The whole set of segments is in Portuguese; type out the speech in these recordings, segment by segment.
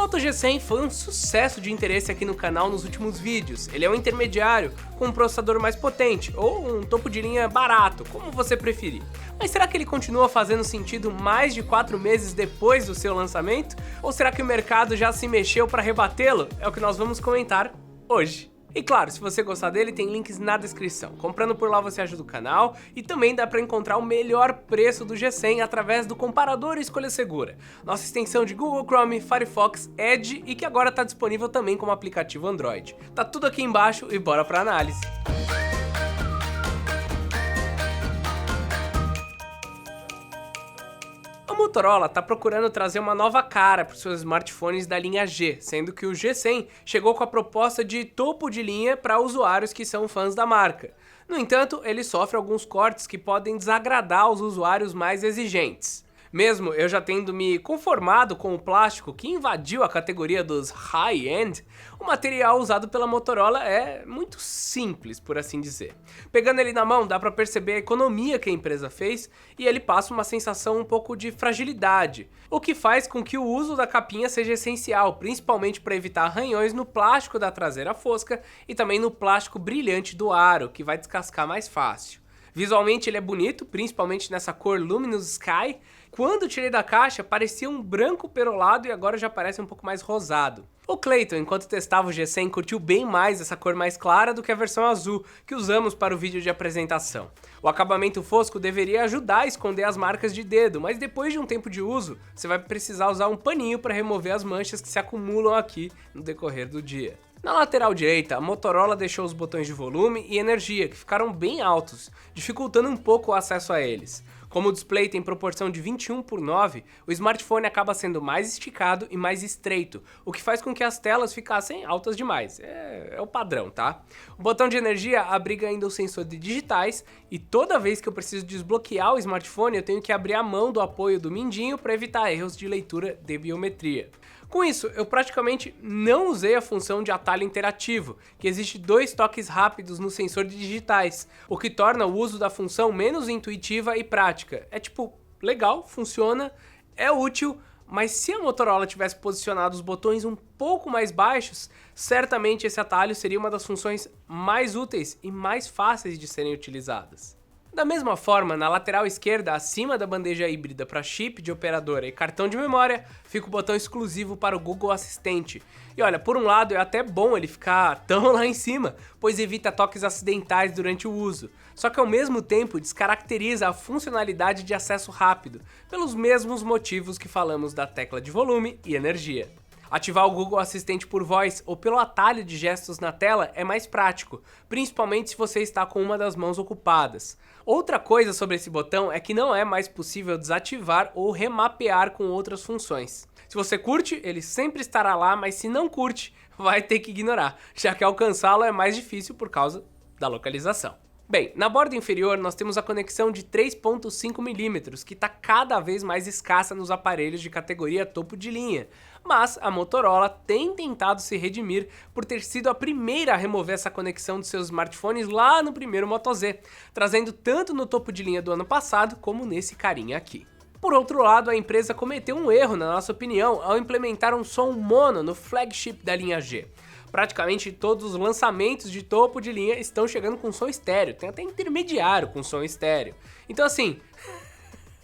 Moto G100 foi um sucesso de interesse aqui no canal nos últimos vídeos. Ele é um intermediário com um processador mais potente, ou um topo de linha barato, como você preferir. Mas será que ele continua fazendo sentido mais de 4 meses depois do seu lançamento? Ou será que o mercado já se mexeu para rebatê-lo? É o que nós vamos comentar hoje. E claro, se você gostar dele, tem links na descrição. Comprando por lá você ajuda o canal e também dá para encontrar o melhor preço do G100 através do comparador Escolha Segura, nossa extensão de Google Chrome, Firefox, Edge e que agora está disponível também como aplicativo Android. Tá tudo aqui embaixo e bora para análise. A Motorola está procurando trazer uma nova cara para os seus smartphones da linha G, sendo que o G100 chegou com a proposta de topo de linha para usuários que são fãs da marca. No entanto, ele sofre alguns cortes que podem desagradar os usuários mais exigentes. Mesmo eu já tendo me conformado com o plástico que invadiu a categoria dos high-end, o material usado pela Motorola é muito simples, por assim dizer. Pegando ele na mão, dá para perceber a economia que a empresa fez e ele passa uma sensação um pouco de fragilidade, o que faz com que o uso da capinha seja essencial, principalmente para evitar arranhões no plástico da traseira fosca e também no plástico brilhante do aro, que vai descascar mais fácil. Visualmente ele é bonito, principalmente nessa cor Luminous Sky. Quando tirei da caixa, parecia um branco perolado e agora já parece um pouco mais rosado. O Clayton, enquanto testava o G100, curtiu bem mais essa cor mais clara do que a versão azul, que usamos para o vídeo de apresentação. O acabamento fosco deveria ajudar a esconder as marcas de dedo, mas depois de um tempo de uso, você vai precisar usar um paninho para remover as manchas que se acumulam aqui no decorrer do dia. Na lateral direita, a Motorola deixou os botões de volume e energia, que ficaram bem altos, dificultando um pouco o acesso a eles. Como o display tem proporção de 21:9, o smartphone acaba sendo mais esticado e mais estreito, o que faz com que as telas ficassem altas demais. É o padrão, tá? O botão de energia abriga ainda o sensor de digitais e toda vez que eu preciso desbloquear o smartphone eu tenho que abrir a mão do apoio do mindinho para evitar erros de leitura de biometria. Com isso, eu praticamente não usei a função de atalho interativo, que existe 2 toques rápidos no sensor de digitais, o que torna o uso da função menos intuitiva e prática. É tipo, legal, funciona, é útil, mas se a Motorola tivesse posicionado os botões um pouco mais baixos, certamente esse atalho seria uma das funções mais úteis e mais fáceis de serem utilizadas. Da mesma forma, na lateral esquerda, acima da bandeja híbrida para chip de operadora e cartão de memória, fica o botão exclusivo para o Google Assistente. E olha, por um lado é até bom ele ficar tão lá em cima, pois evita toques acidentais durante o uso. Só que ao mesmo tempo descaracteriza a funcionalidade de acesso rápido, pelos mesmos motivos que falamos da tecla de volume e energia. Ativar o Google Assistente por voz ou pelo atalho de gestos na tela é mais prático, principalmente se você está com uma das mãos ocupadas. Outra coisa sobre esse botão é que não é mais possível desativar ou remapear com outras funções. Se você curte, ele sempre estará lá, mas se não curte, vai ter que ignorar, já que alcançá-lo é mais difícil por causa da localização. Bem, na borda inferior nós temos a conexão de 3.5mm, que está cada vez mais escassa nos aparelhos de categoria topo de linha, mas a Motorola tem tentado se redimir por ter sido a primeira a remover essa conexão de seus smartphones lá no primeiro Moto Z, trazendo tanto no topo de linha do ano passado como nesse carinha aqui. Por outro lado, a empresa cometeu um erro, na nossa opinião, ao implementar um som mono no flagship da linha G. Praticamente todos os lançamentos de topo de linha estão chegando com som estéreo, tem até intermediário com som estéreo. Então assim,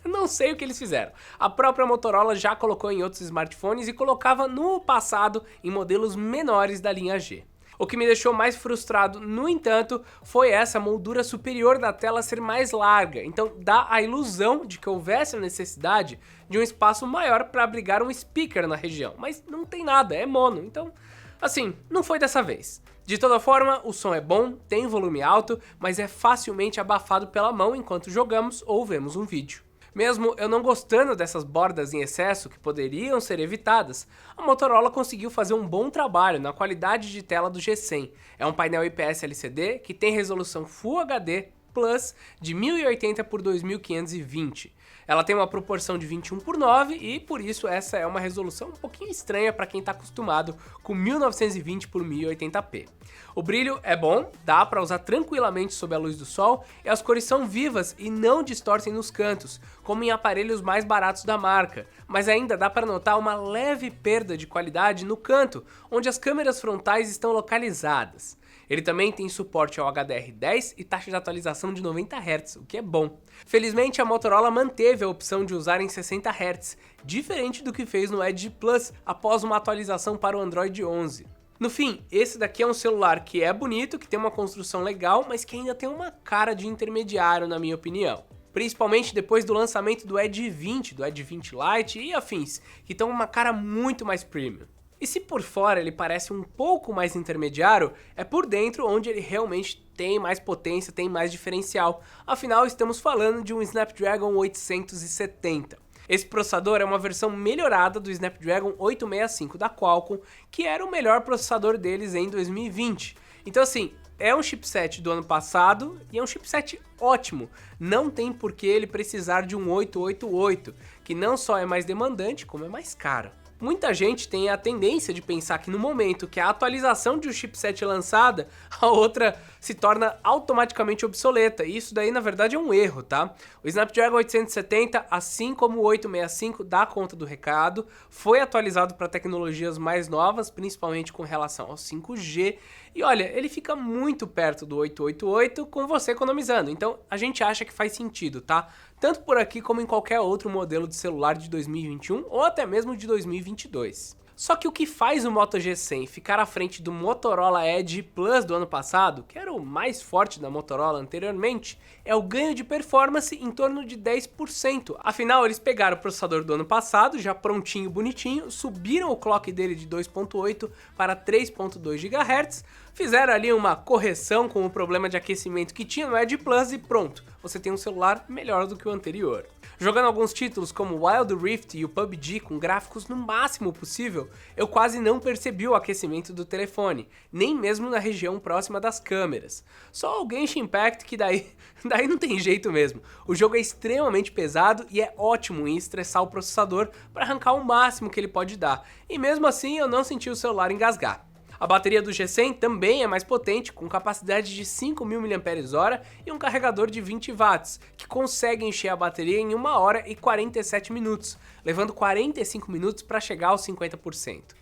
não sei o que eles fizeram. A própria Motorola já colocou em outros smartphones e colocava no passado em modelos menores da linha G. O que me deixou mais frustrado, no entanto, foi essa moldura superior da tela ser mais larga, então dá a ilusão de que houvesse a necessidade de um espaço maior para abrigar um speaker na região, mas não tem nada, é mono, então assim, não foi dessa vez. De toda forma, o som é bom, tem volume alto, mas é facilmente abafado pela mão enquanto jogamos ou vemos um vídeo. Mesmo eu não gostando dessas bordas em excesso que poderiam ser evitadas, a Motorola conseguiu fazer um bom trabalho na qualidade de tela do G100. É um painel IPS LCD que tem resolução Full HD Plus de 1080 por 2520. Ela tem uma proporção de 21:9 e por isso essa é uma resolução um pouquinho estranha para quem está acostumado com 1920 por 1080p. O brilho é bom, dá para usar tranquilamente sob a luz do sol e as cores são vivas e não distorcem nos cantos, como em aparelhos mais baratos da marca, mas ainda dá para notar uma leve perda de qualidade no canto, onde as câmeras frontais estão localizadas. Ele também tem suporte ao HDR10 e taxa de atualização de 90 Hz, o que é bom. Felizmente, a Motorola manteve a opção de usar em 60 Hz, diferente do que fez no Edge Plus após uma atualização para o Android 11. No fim, esse daqui é um celular que é bonito, que tem uma construção legal, mas que ainda tem uma cara de intermediário, na minha opinião. Principalmente depois do lançamento do Edge 20, do Edge 20 Lite e afins, que estão uma cara muito mais premium. E se por fora ele parece um pouco mais intermediário, é por dentro onde ele realmente tem mais potência, tem mais diferencial. Afinal, estamos falando de um Snapdragon 870. Esse processador é uma versão melhorada do Snapdragon 865 da Qualcomm, que era o melhor processador deles em 2020. Então assim, é um chipset do ano passado e é um chipset ótimo. Não tem por que ele precisar de um 888, que não só é mais demandante, como é mais caro. Muita gente tem a tendência de pensar que no momento que a atualização de um chipset é lançada, a outra se torna automaticamente obsoleta, e isso daí na verdade é um erro, tá? O Snapdragon 870, assim como o 865, dá conta do recado, foi atualizado para tecnologias mais novas, principalmente com relação ao 5G, e olha, ele fica muito perto do 888 com você economizando, então a gente acha que faz sentido, tá? Tanto por aqui como em qualquer outro modelo de celular de 2021 ou até mesmo de 2022. Só que o que faz o Moto G100 ficar à frente do Motorola Edge Plus do ano passado, que era o mais forte da Motorola anteriormente, é o ganho de performance em torno de 10%. Afinal, eles pegaram o processador do ano passado, já prontinho, bonitinho, subiram o clock dele de 2.8 para 3.2 GHz, fizeram ali uma correção com o problema de aquecimento que tinha no Edge Plus e pronto, você tem um celular melhor do que o anterior. Jogando alguns títulos como Wild Rift e o PUBG com gráficos no máximo possível, eu quase não percebi o aquecimento do telefone, nem mesmo na região próxima das câmeras. Só o Genshin Impact que daí não tem jeito mesmo. O jogo é extremamente pesado e é ótimo em estressar o processador para arrancar o máximo que ele pode dar, e mesmo assim eu não senti o celular engasgar. A bateria do G100 também é mais potente, com capacidade de 5.000 mAh e um carregador de 20 watts, que consegue encher a bateria em 1 hora e 47 minutos, levando 45 minutos para chegar aos 50%.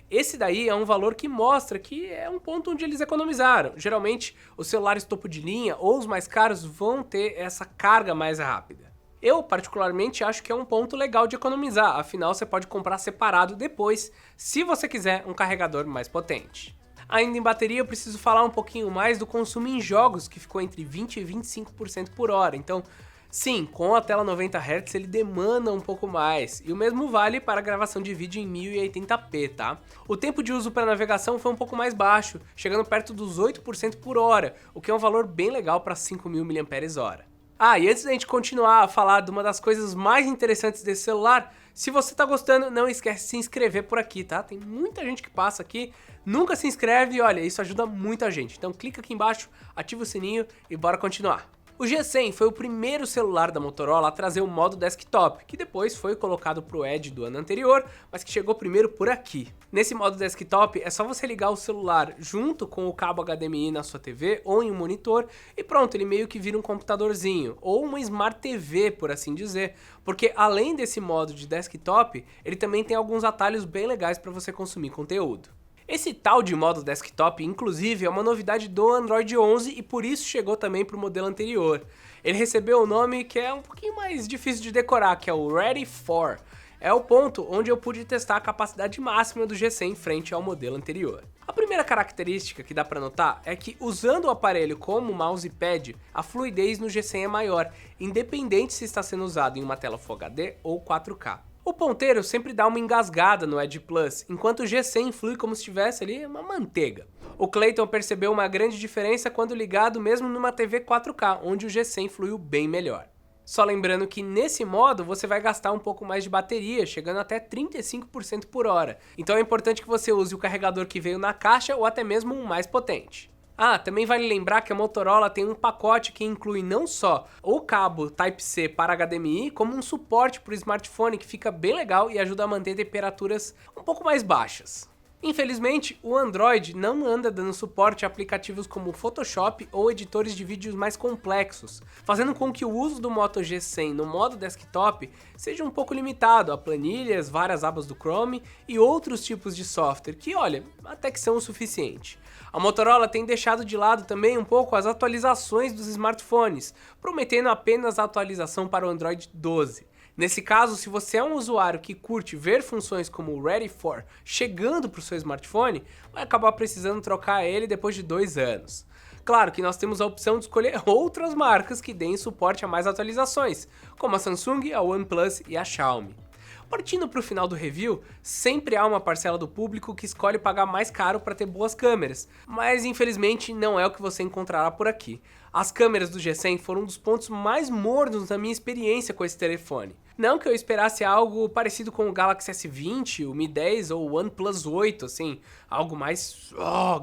Esse daí é um valor que mostra que é um ponto onde eles economizaram. Geralmente, os celulares topo de linha ou os mais caros vão ter essa carga mais rápida. Eu, particularmente, acho que é um ponto legal de economizar, afinal você pode comprar separado depois, se você quiser um carregador mais potente. Ainda em bateria, eu preciso falar um pouquinho mais do consumo em jogos, que ficou entre 20% e 25% por hora, então, sim, com a tela 90 Hz ele demanda um pouco mais, e o mesmo vale para a gravação de vídeo em 1080p, tá? O tempo de uso para navegação foi um pouco mais baixo, chegando perto dos 8% por hora, o que é um valor bem legal para 5.000 mAh. Ah, e antes da gente continuar a falar de uma das coisas mais interessantes desse celular, se você tá gostando, não esquece de se inscrever por aqui, tá? Tem muita gente que passa aqui, nunca se inscreve e olha, isso ajuda muito a gente. Então clica aqui embaixo, ativa o sininho e bora continuar. O G100 foi o primeiro celular da Motorola a trazer o modo desktop, que depois foi colocado pro Edge do ano anterior, mas que chegou primeiro por aqui. Nesse modo desktop é só você ligar o celular junto com o cabo HDMI na sua TV ou em um monitor e pronto, ele meio que vira um computadorzinho, ou uma Smart TV, por assim dizer, porque além desse modo de desktop, ele também tem alguns atalhos bem legais para você consumir conteúdo. Esse tal de modo desktop, inclusive, é uma novidade do Android 11 e por isso chegou também para o modelo anterior. Ele recebeu um nome que é um pouquinho mais difícil de decorar, que é o Ready For. É o ponto onde eu pude testar a capacidade máxima do G100 frente ao modelo anterior. A primeira característica que dá para notar é que usando o aparelho como mousepad, a fluidez no G100 é maior, independente se está sendo usado em uma tela Full HD ou 4K. O ponteiro sempre dá uma engasgada no Edge Plus, enquanto o G100 flui como se tivesse ali uma manteiga. O Clayton percebeu uma grande diferença quando ligado mesmo numa TV 4K, onde o G100 fluiu bem melhor. Só lembrando que nesse modo você vai gastar um pouco mais de bateria, chegando até 35% por hora. Então é importante que você use o carregador que veio na caixa ou até mesmo um mais potente. Ah, também vale lembrar que a Motorola tem um pacote que inclui não só o cabo Type-C para HDMI, como um suporte para o smartphone que fica bem legal e ajuda a manter temperaturas um pouco mais baixas. Infelizmente, o Android não anda dando suporte a aplicativos como o Photoshop ou editores de vídeos mais complexos, fazendo com que o uso do Moto G100 no modo desktop seja um pouco limitado a planilhas, várias abas do Chrome e outros tipos de software que, olha, até que são o suficiente. A Motorola tem deixado de lado também um pouco as atualizações dos smartphones, prometendo apenas a atualização para o Android 12. Nesse caso, se você é um usuário que curte ver funções como o Ready For chegando para o seu smartphone, vai acabar precisando trocar ele depois de 2 anos. Claro que nós temos a opção de escolher outras marcas que deem suporte a mais atualizações, como a Samsung, a OnePlus e a Xiaomi. Partindo para o final do review, sempre há uma parcela do público que escolhe pagar mais caro para ter boas câmeras, mas infelizmente não é o que você encontrará por aqui. As câmeras do G100 foram um dos pontos mais mornos na minha experiência com esse telefone. Não que eu esperasse algo parecido com o Galaxy S20, o Mi 10 ou o OnePlus 8, assim, algo mais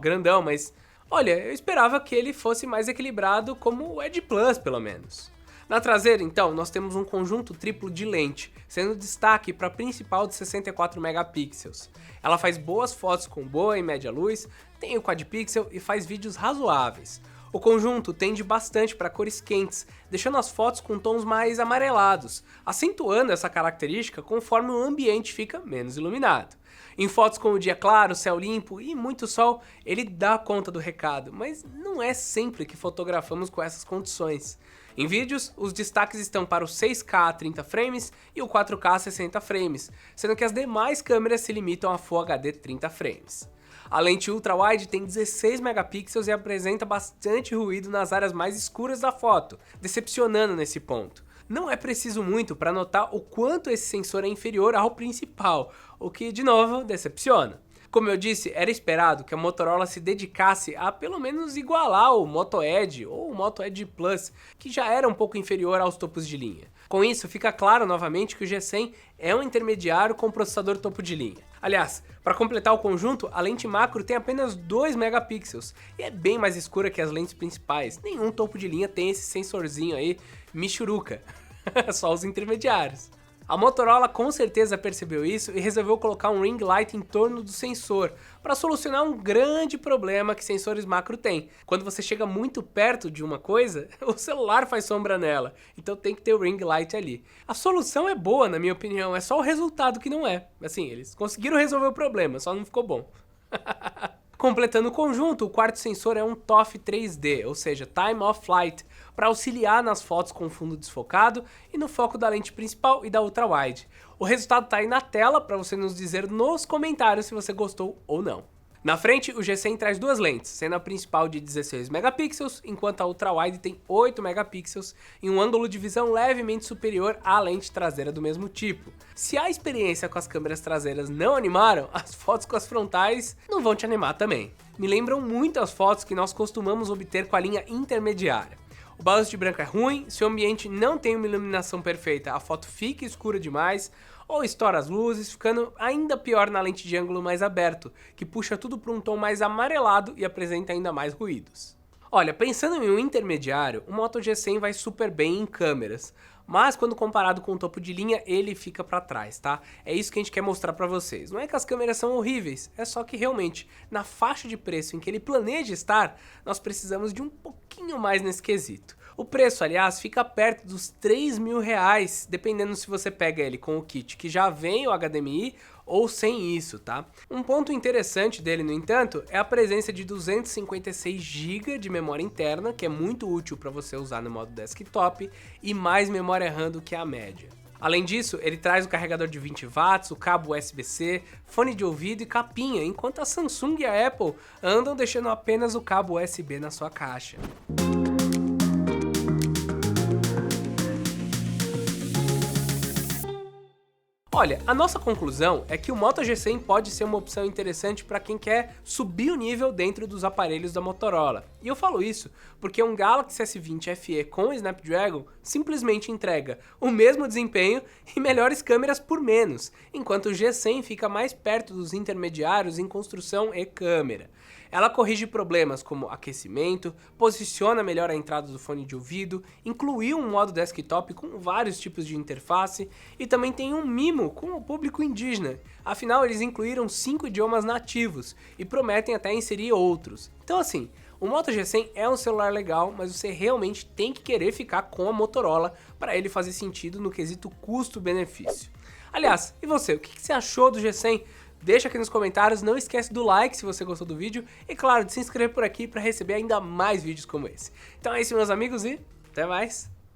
grandão, mas olha, eu esperava que ele fosse mais equilibrado como o Edge Plus, pelo menos. Na traseira, então, nós temos um conjunto triplo de lente, sendo destaque para a principal de 64 megapixels. Ela faz boas fotos com boa e média luz, tem o quad pixel e faz vídeos razoáveis. O conjunto tende bastante para cores quentes, deixando as fotos com tons mais amarelados, acentuando essa característica conforme o ambiente fica menos iluminado. Em fotos com o dia claro, céu limpo e muito sol, ele dá conta do recado, mas não é sempre que fotografamos com essas condições. Em vídeos, os destaques estão para o 6K a 30 frames e o 4K a 60 frames, sendo que as demais câmeras se limitam a Full HD 30 frames. A lente ultra-wide tem 16 megapixels e apresenta bastante ruído nas áreas mais escuras da foto, decepcionando nesse ponto. Não é preciso muito para notar o quanto esse sensor é inferior ao principal, o que, de novo, decepciona. Como eu disse, era esperado que a Motorola se dedicasse a pelo menos igualar o Moto Edge ou o Moto Edge Plus, que já era um pouco inferior aos topos de linha. Com isso, fica claro novamente que o G100 é um intermediário com processador topo de linha. Aliás, para completar o conjunto, a lente macro tem apenas 2 megapixels e é bem mais escura que as lentes principais. Nenhum topo de linha tem esse sensorzinho aí, michuruca, só os intermediários. A Motorola com certeza percebeu isso e resolveu colocar um ring light em torno do sensor, para solucionar um grande problema que sensores macro têm. Quando você chega muito perto de uma coisa, o celular faz sombra nela, então tem que ter o ring light ali. A solução é boa, na minha opinião, é só o resultado que não é. Assim, eles conseguiram resolver o problema, só não ficou bom. Completando o conjunto, o quarto sensor é um ToF 3D, ou seja, Time of Flight, para auxiliar nas fotos com fundo desfocado e no foco da lente principal e da ultra-wide. O resultado está aí na tela para você nos dizer nos comentários se você gostou ou não. Na frente, o G100 traz 2 lentes, sendo a principal de 16 megapixels, enquanto a ultra-wide tem 8 megapixels e um ângulo de visão levemente superior à lente traseira do mesmo tipo. Se a experiência com as câmeras traseiras não animaram, as fotos com as frontais não vão te animar também. Me lembram muito as fotos que nós costumamos obter com a linha intermediária. O balanço de branco é ruim, se o ambiente não tem uma iluminação perfeita, a foto fica escura demais, ou estoura as luzes, ficando ainda pior na lente de ângulo mais aberto, que puxa tudo para um tom mais amarelado e apresenta ainda mais ruídos. Olha, pensando em um intermediário, o Moto G100 vai super bem em câmeras, mas quando comparado com o topo de linha, ele fica para trás, tá? É isso que a gente quer mostrar para vocês. Não é que as câmeras são horríveis, é só que realmente, na faixa de preço em que ele planeja estar, nós precisamos de um pouquinho mais nesse quesito. O preço, aliás, fica perto dos R$3.000, dependendo se você pega ele com o kit que já vem o HDMI ou sem isso, tá? Um ponto interessante dele, no entanto, é a presença de 256 GB de memória interna, que é muito útil para você usar no modo desktop, e mais memória RAM do que a média. Além disso, ele traz o carregador de 20 watts, o cabo USB-C, fone de ouvido e capinha, enquanto a Samsung e a Apple andam deixando apenas o cabo USB na sua caixa. Olha, a nossa conclusão é que o Moto G100 pode ser uma opção interessante para quem quer subir o nível dentro dos aparelhos da Motorola. E eu falo isso porque um Galaxy S20 FE com Snapdragon simplesmente entrega o mesmo desempenho e melhores câmeras por menos, enquanto o G100 fica mais perto dos intermediários em construção e câmera. Ela corrige problemas como aquecimento, posiciona melhor a entrada do fone de ouvido, incluiu um modo desktop com vários tipos de interface e também tem um mimo com o público indígena. Afinal, eles incluíram 5 idiomas nativos e prometem até inserir outros. Então assim, o Moto G100 é um celular legal, mas você realmente tem que querer ficar com a Motorola para ele fazer sentido no quesito custo-benefício. Aliás, e você, o que você achou do G100? Deixa aqui nos comentários, não esquece do like se você gostou do vídeo e claro, de se inscrever por aqui para receber ainda mais vídeos como esse. Então é isso, meus amigos, e até mais!